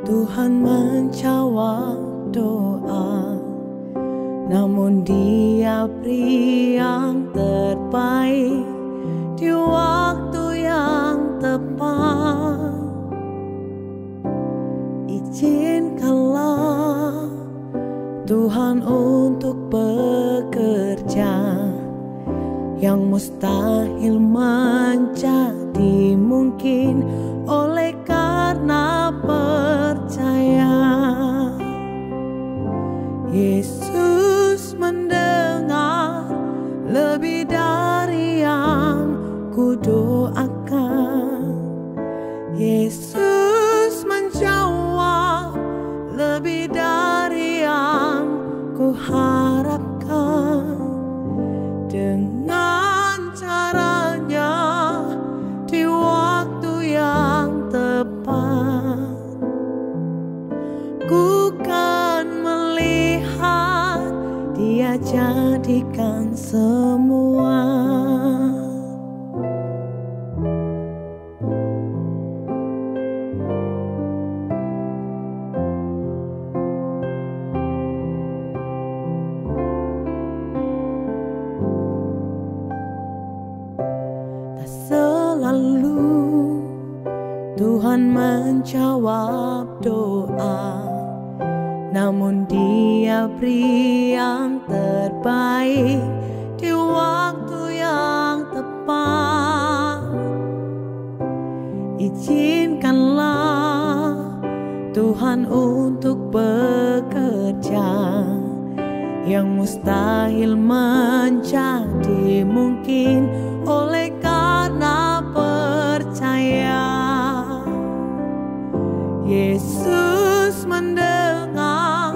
Tuhan menjawab doa, namun Dia beri yang terbaik di waktu yang tepat. Izinkanlah Tuhan untuk bekerja, yang mustahil menjadi mungkin oleh karena percaya. Yesus mendengar lebih dari yang kudoakan. Yesus menjawab lebih dari yang kuharapkan. Dengan caranya di waktu yang tepat, ku kan melihat Dia jadikan semua. Selalu Tuhan menjawab doa, namun Dia beri yang terbaik di waktu yang tepat. Izinkanlah Tuhan untuk bekerja, yang mustahil menjadi mungkin oleh karena percaya. Yesus mendengar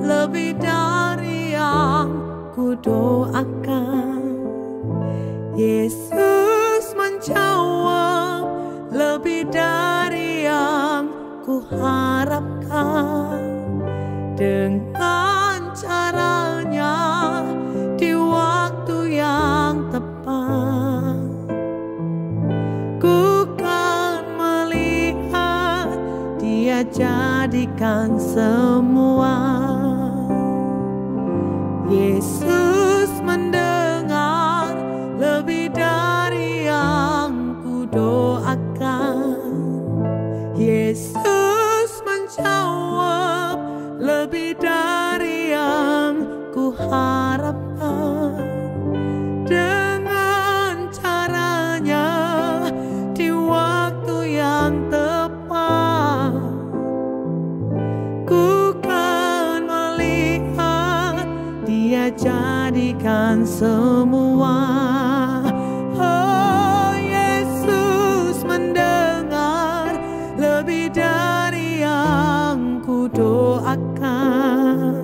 lebih dari yang kudoakan. Yesus menjawab lebih dari yang kuharapkan. Dengan caranya di waktu yang tepat, ku kan melihat Dia jadikan semua. Yesus mendengar lebih dari yang kudoakan. Yesus menjawab lebih dari yang kuharapkan. Dengan caranya di waktu yang tepat, ku kan melihat Dia jadikan semua. Oh, Yesus mendengar lebih dari yang kudoakan.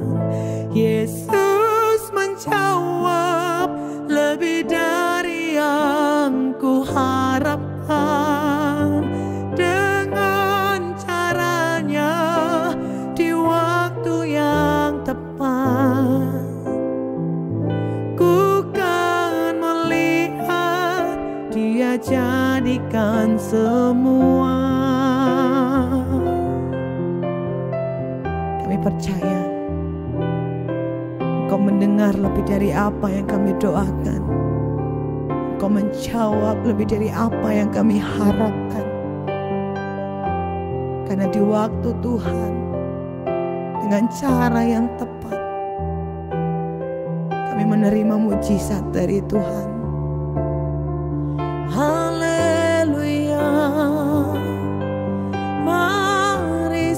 Yesus menjawab lebih dari yang kuharapkan. Dengan caranya di waktu yang tepat, ku kan melihat Dia jadikan semua. Kami percaya Engkau mendengar lebih dari apa yang kami doakan. Engkau menjawab lebih dari apa yang kami harapkan. Karena di waktu Tuhan, dengan cara yang tepat, kami menerima mujizat dari Tuhan. Haleluya, mari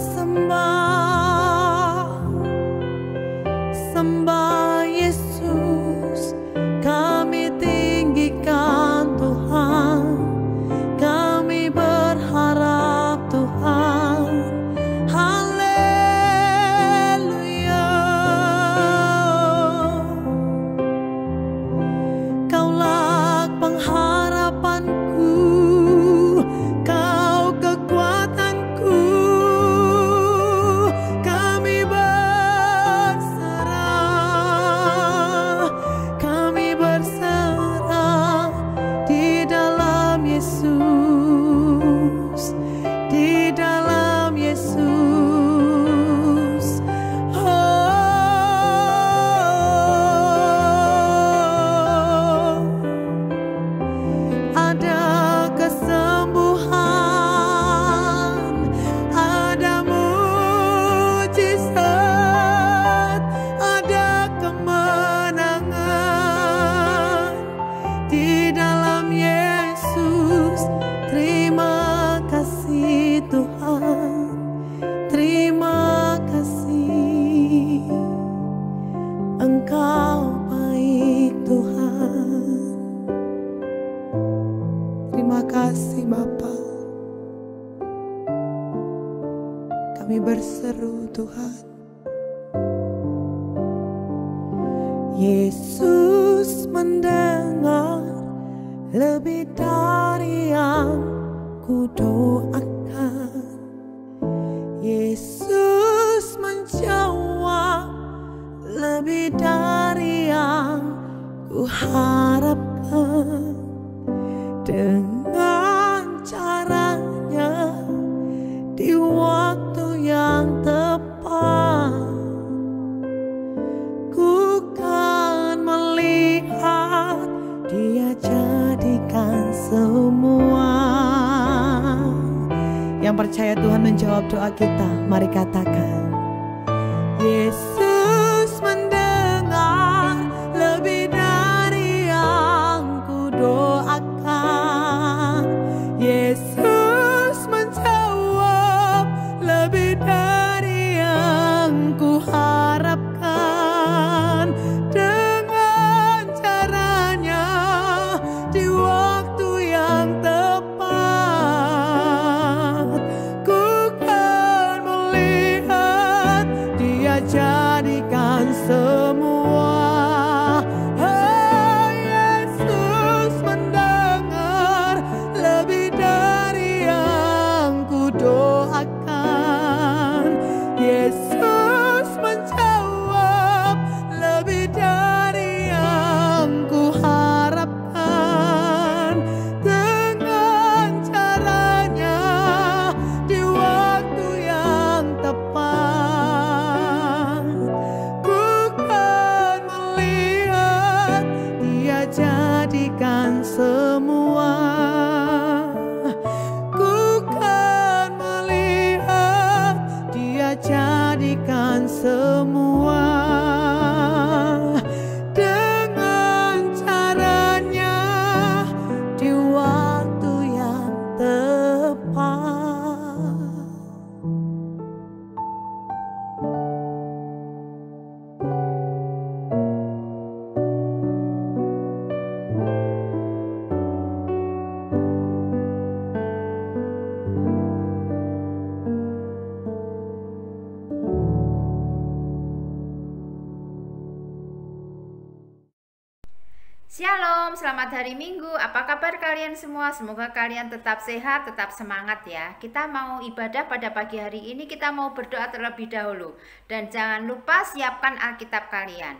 sembah Yesus, kami tinggikan Tuhan, kami berharap Tuhan. Haleluya, di dalam Yesus. Ada kesembuhan, ada mujizat, ada kemenangan di dalam Yesus. Terima kasih Tuhan, terima kasih, Engkau baik Tuhan. Terima kasih Bapa. Kami berseru Tuhan. Yesus mendengar lebih dari yang ku doakan. Yesus menjawab lebih dari yang ku harapkan. Dengan caranya di waktu yang tepat, ku kan melihat Dia jadikan semua. Yang percaya Tuhan menjawab doa kita, mari katakan: Yesus mendengar lebih dari yang ku doakan. Yesus menjawab lebih dari yang ku harapkan. Dengan caranya di waktu yang tepat, ku kan melihat Dia jadikan semua. Oh, Yesus mendengar lebih dari yang ku doakan. Yesus menjawab lebih dari yang ku harapkan. Dengan caranya di waktu yang tepat, ku kan melihat Dia jadikan semua. Ku kan melihat Dia jadikan semua. Dengan caranya di waktu yang tepat. Shalom, selamat hari Minggu. Apa kabar kalian semua? Semoga kalian tetap sehat, tetap semangat ya. Kita mau ibadah pada pagi hari ini, kita mau berdoa terlebih dahulu. Dan jangan lupa siapkan Alkitab kalian.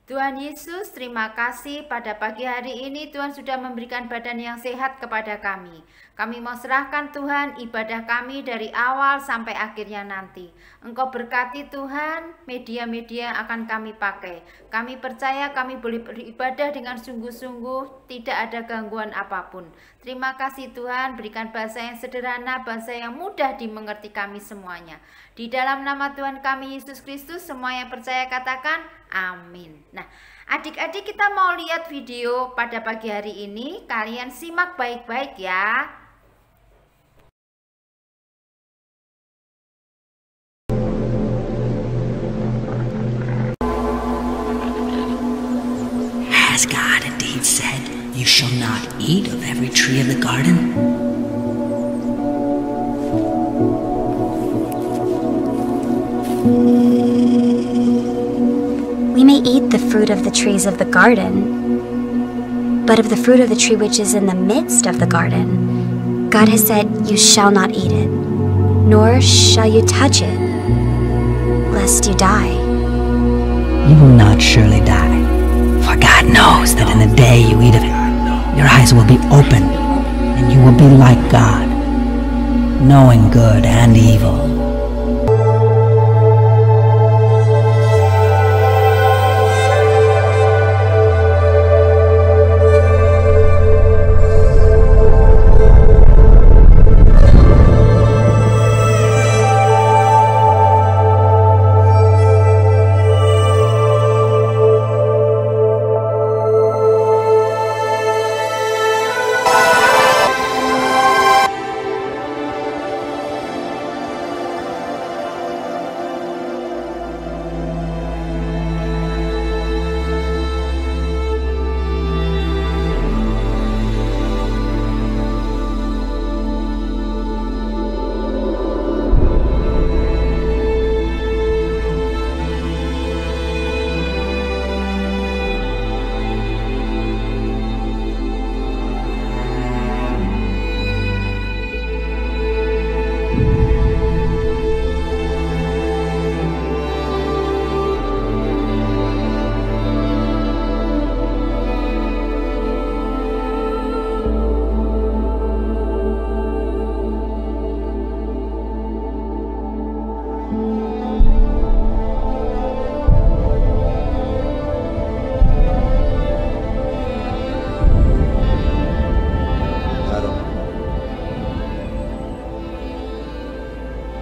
Tuhan Yesus, terima kasih pada pagi hari ini Tuhan sudah memberikan badan yang sehat kepada kami. Kami mau serahkan Tuhan ibadah kami dari awal sampai akhirnya nanti. Engkau berkati Tuhan media-media yang akan kami pakai. Kami percaya kami boleh beribadah dengan sungguh-sungguh, tidak ada gangguan apapun. Terima kasih Tuhan, berikan bahasa yang sederhana, bahasa yang mudah dimengerti kami semuanya. Di dalam nama Tuhan kami Yesus Kristus, semua yang percaya katakan amin. Nah, adik-adik kita mau lihat video pada pagi hari ini. Kalian simak baik-baik ya. Has God indeed said, "You shall not eat of every tree of the garden"? We may eat the fruit of the trees of the garden, but of the fruit of the tree which is in the midst of the garden, God has said, "You shall not eat it, nor shall you touch it, lest you die." You will not surely die, for God knows that in the day you eat of it, your eyes will be opened, and you will be like God, knowing good and evil.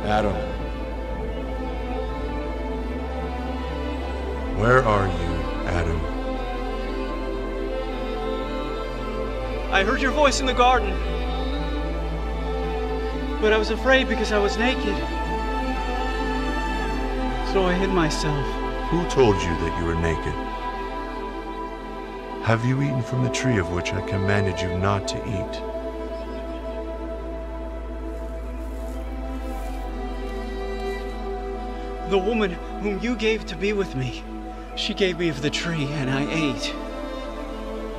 Adam. Where are you, Adam? I heard your voice in the garden, but I was afraid because I was naked. So I hid myself. Who told you that you were naked? Have you eaten from the tree of which I commanded you not to eat? The woman whom you gave to be with me, she gave me of the tree, and I ate.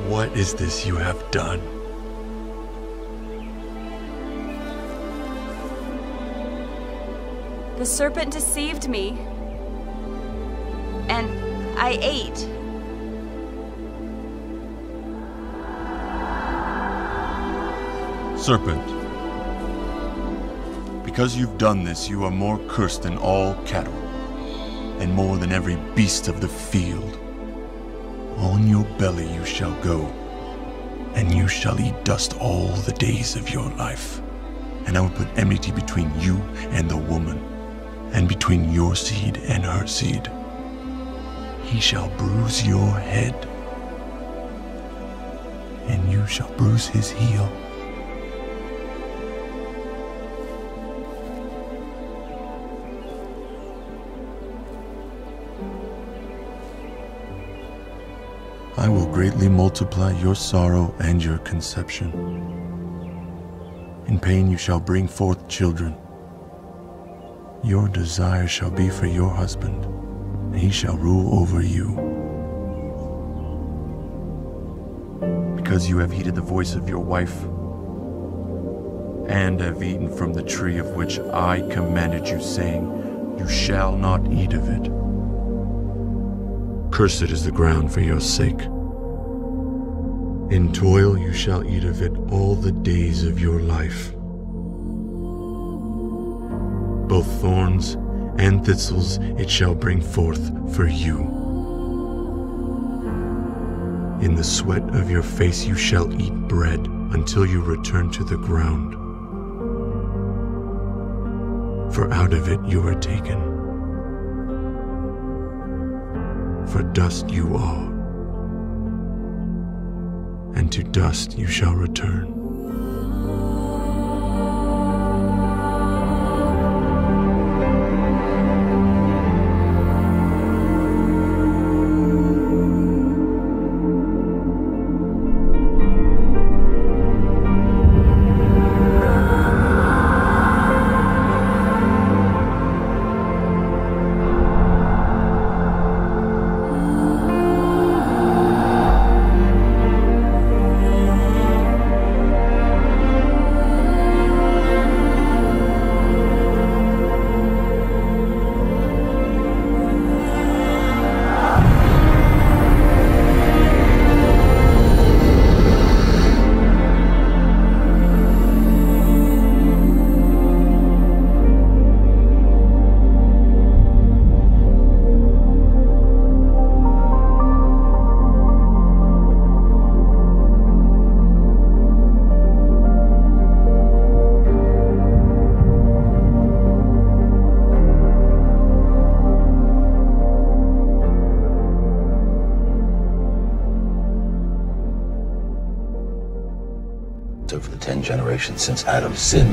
What is this you have done? The serpent deceived me, and I ate. Serpent, because you've done this, you are more cursed than all cattle, and more than every beast of the field. On your belly you shall go, and you shall eat dust all the days of your life. And I will put enmity between you and the woman, and between your seed and her seed. He shall bruise your head, and you shall bruise his heel. I will greatly multiply your sorrow and your conception. In pain you shall bring forth children. Your desire shall be for your husband, and he shall rule over you. Because you have heeded the voice of your wife, and have eaten from the tree of which I commanded you, saying, you shall not eat of it. Cursed is the ground for your sake. In toil you shall eat of it all the days of your life. Both thorns and thistles it shall bring forth for you. In the sweat of your face you shall eat bread until you return to the ground. For out of it you are taken. For dust you are, and to dust you shall return. generation since Adam's sin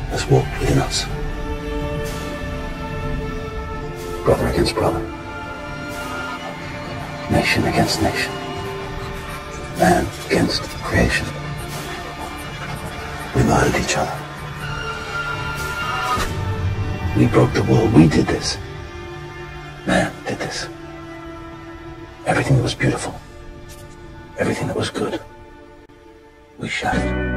has walked within us. Brother against brother. Nation against nation. Man against creation. We murdered each other. We broke the world. We did this. Man did this. Everything that was beautiful, everything that was good, we shattered.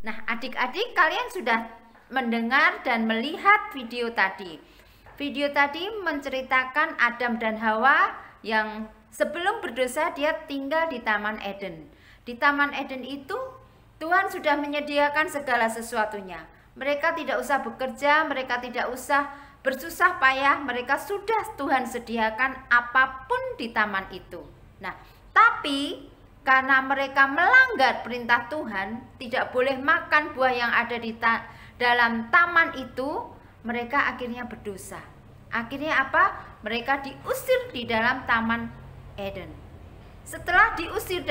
Nah, adik-adik, kalian sudah mendengar dan melihat video tadi. Video tadi menceritakan Adam dan Hawa yang sebelum berdosa dia tinggal di Taman Eden. Di Taman Eden itu Tuhan sudah menyediakan segala sesuatunya. Mereka tidak usah bekerja, mereka tidak usah bersusah payah, mereka sudah Tuhan sediakan apapun di taman itu. Nah, tapi karena mereka melanggar perintah Tuhan, tidak boleh makan buah yang ada di dalam taman itu, mereka akhirnya berdosa. Akhirnya apa? Mereka diusir di dalam Taman Eden. Setelah diusir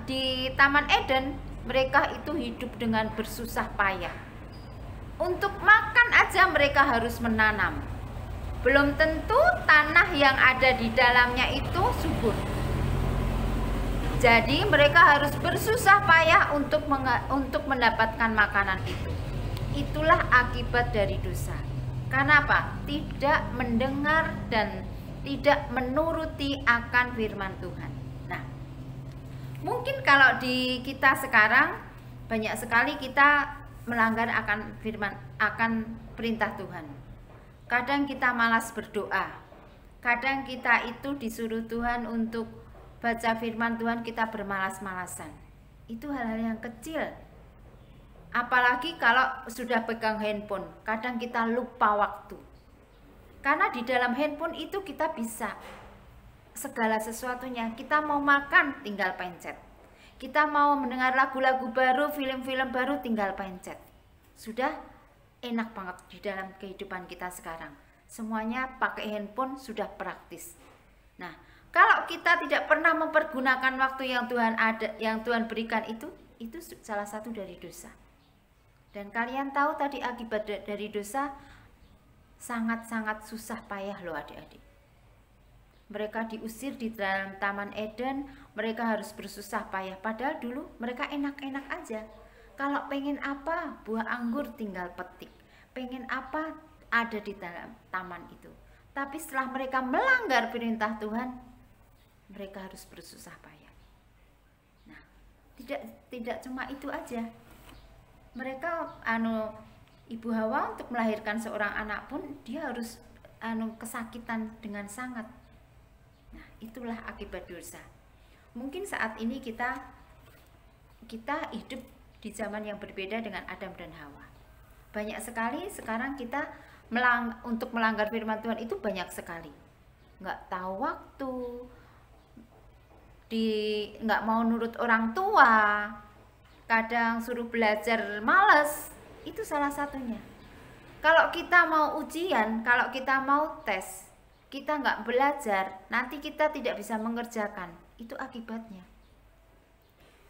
di Taman Eden, mereka itu hidup dengan bersusah payah. Untuk makan aja mereka harus menanam. Belum tentu tanah yang ada di dalamnya itu subur. Jadi mereka harus bersusah payah untuk mendapatkan makanan itu. Itulah akibat dari dosa. Karena apa? Tidak mendengar dan tidak menuruti akan firman Tuhan. Nah, mungkin kalau di kita sekarang banyak sekali kita melanggar akan perintah Tuhan. Kadang kita malas berdoa. Kadang kita itu disuruh Tuhan untuk baca firman Tuhan, kita bermalas-malasan. Itu hal-hal yang kecil. Apalagi kalau sudah pegang handphone, kadang kita lupa waktu. Karena di dalam handphone itu kita bisa segala sesuatunya. Kita mau makan, tinggal pencet. Kita mau mendengar lagu-lagu baru, film-film baru, tinggal pencet. Sudah enak banget di dalam kehidupan kita sekarang. Semuanya pakai handphone, sudah praktis. Nah, kalau kita tidak pernah mempergunakan waktu yang Tuhan berikan itu salah satu dari dosa. Dan kalian tahu tadi akibat dari dosa sangat-sangat susah payah loh adik-adik. Mereka diusir di dalam Taman Eden, mereka harus bersusah payah. Padahal dulu mereka enak-enak aja. Kalau pengen apa, buah anggur tinggal petik. Pengen apa, ada di dalam taman itu. Tapi setelah mereka melanggar perintah Tuhan, mereka harus bersusah payah. Nah, tidak cuma itu aja. Mereka Ibu Hawa untuk melahirkan seorang anak pun dia harus kesakitan dengan sangat. Nah, itulah akibat dosa. Mungkin saat ini kita hidup di zaman yang berbeda dengan Adam dan Hawa. Banyak sekali sekarang kita untuk melanggar firman Tuhan itu banyak sekali. Nggak tahu waktu, nggak mau nurut orang tua, kadang suruh belajar males, itu salah satunya. Kalau kita mau ujian, kalau kita mau tes, kita nggak belajar, nanti kita tidak bisa mengerjakan, itu akibatnya.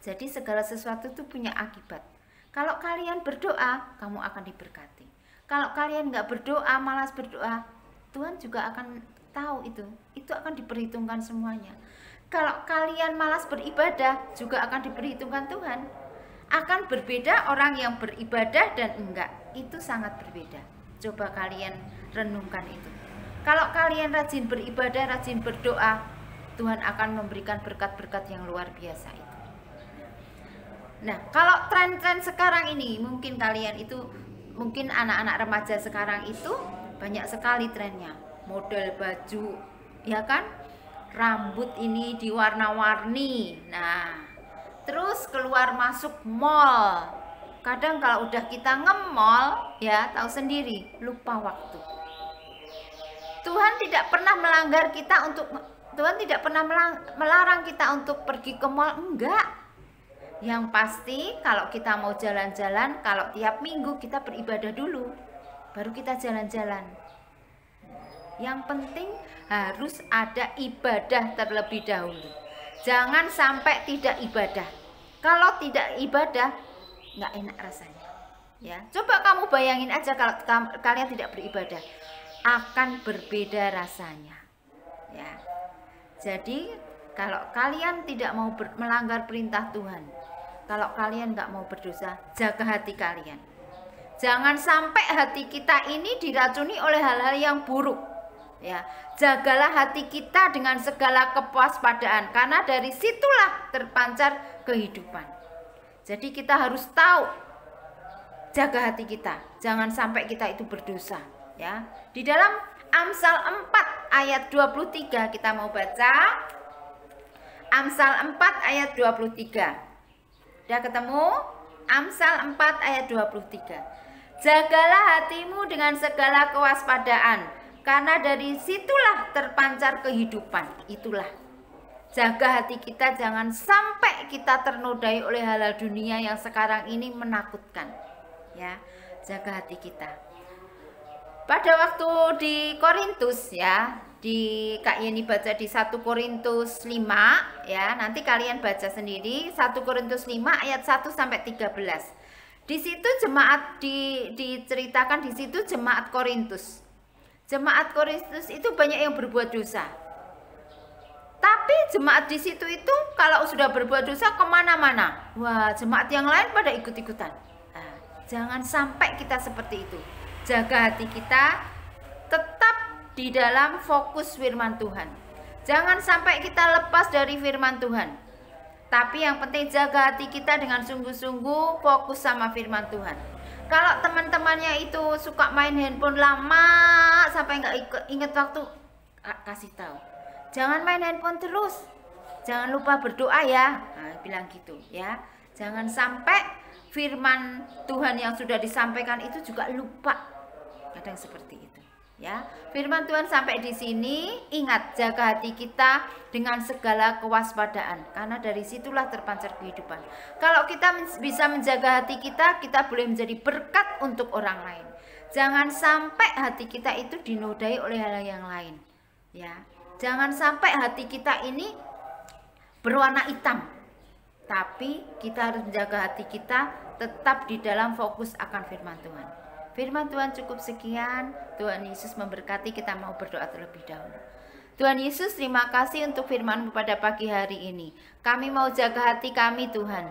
Jadi segala sesuatu itu punya akibat. Kalau kalian berdoa, kamu akan diberkati. Kalau kalian nggak berdoa, malas berdoa, Tuhan juga akan tahu itu akan diperhitungkan semuanya. Kalau kalian malas beribadah, juga akan diperhitungkan Tuhan. Akan berbeda orang yang beribadah dan enggak, itu sangat berbeda. Coba kalian renungkan itu. Kalau kalian rajin beribadah, rajin berdoa, Tuhan akan memberikan berkat-berkat yang luar biasa itu. Nah, kalau tren-tren sekarang ini, mungkin anak-anak remaja sekarang itu banyak sekali trennya. Model baju, ya kan? Rambut ini diwarna-warni. Nah, terus keluar masuk mall. Kadang kalau udah kita nge-mall, ya tahu sendiri, lupa waktu. Tuhan tidak pernah melarang kita untuk pergi ke mall, enggak. Yang pasti kalau kita mau jalan-jalan, kalau tiap minggu kita beribadah dulu, baru kita jalan-jalan. Yang penting harus ada ibadah terlebih dahulu. Jangan sampai tidak ibadah. Kalau tidak ibadah, nggak enak rasanya. Ya, coba kamu bayangin aja kalau kalian tidak beribadah, akan berbeda rasanya. Ya, jadi kalau kalian tidak mau melanggar perintah Tuhan, kalau kalian nggak mau berdosa, jaga hati kalian. Jangan sampai hati kita ini diracuni oleh hal-hal yang buruk. Ya, jagalah hati kita dengan segala kewaspadaan, karena dari situlah terpancar kehidupan. Jadi kita harus tahu, jaga hati kita, jangan sampai kita itu berdosa. Ya, di dalam Amsal 4 ayat 23 kita mau baca. Amsal 4 ayat 23. Udah ketemu? Amsal 4 ayat 23. Jagalah hatimu dengan segala kewaspadaan, karena dari situlah terpancar kehidupan. Itulah. Jaga hati kita, jangan sampai kita ternodai oleh hal-hal dunia yang sekarang ini menakutkan. Ya, jaga hati kita. Pada waktu di Korintus, ya, Kak Yeni baca di 1 Korintus 5, ya, nanti kalian baca sendiri 1 Korintus 5 ayat 1 sampai 13. Di situ jemaat diceritakan di situ jemaat Korintus. Jemaat Korintus itu banyak yang berbuat dosa. Tapi jemaat di situ itu kalau sudah berbuat dosa kemana-mana, wah, jemaat yang lain pada ikut-ikutan. Nah, jangan sampai kita seperti itu. Jaga hati kita tetap di dalam fokus firman Tuhan. Jangan sampai kita lepas dari firman Tuhan. Tapi yang penting jaga hati kita dengan sungguh-sungguh fokus sama firman Tuhan. Kalau teman-temannya itu suka main handphone lama sampai nggak inget waktu, kasih tahu. Jangan main handphone terus. Jangan lupa berdoa ya. Nah, bilang gitu ya. Jangan sampai firman Tuhan yang sudah disampaikan itu juga lupa. Kadang seperti itu. Ya, firman Tuhan sampai di sini, ingat, jaga hati kita dengan segala kewaspadaan, karena dari situlah terpancar kehidupan. Kalau kita bisa menjaga hati kita, kita boleh menjadi berkat untuk orang lain. Jangan sampai hati kita itu dinodai oleh hal yang lain. Ya, jangan sampai hati kita ini berwarna hitam. Tapi kita harus menjaga hati kita tetap di dalam fokus akan firman Tuhan. Firman Tuhan cukup sekian. Tuhan Yesus memberkati. Kita mau berdoa terlebih dahulu. Tuhan Yesus, terima kasih untuk firman-Mu pada pagi hari ini. Kami mau jaga hati kami, Tuhan.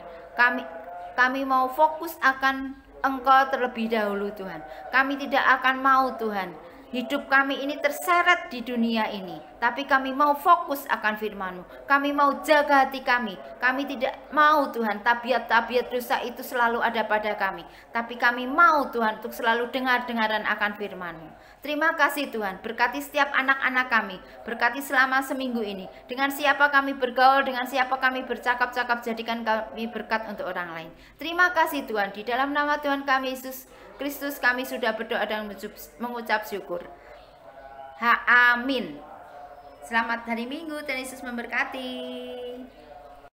Kami mau fokus akan Engkau terlebih dahulu, Tuhan. Kami tidak akan mau, Tuhan, hidup kami ini terseret di dunia ini, tapi kami mau fokus akan firman-Mu. Kami mau jaga hati kami. Kami tidak mau, Tuhan, tabiat-tabiat dosa itu selalu ada pada kami. Tapi kami mau, Tuhan, untuk selalu dengar-dengaran akan firman-Mu. Terima kasih, Tuhan. Berkati setiap anak-anak kami. Berkati selama seminggu ini. Dengan siapa kami bergaul, dengan siapa kami bercakap-cakap, jadikan kami berkat untuk orang lain. Terima kasih, Tuhan. Di dalam nama Tuhan kami Yesus Kristus kami sudah berdoa dan mengucap syukur. Amin. Selamat hari Minggu, Tuhan Yesus memberkati.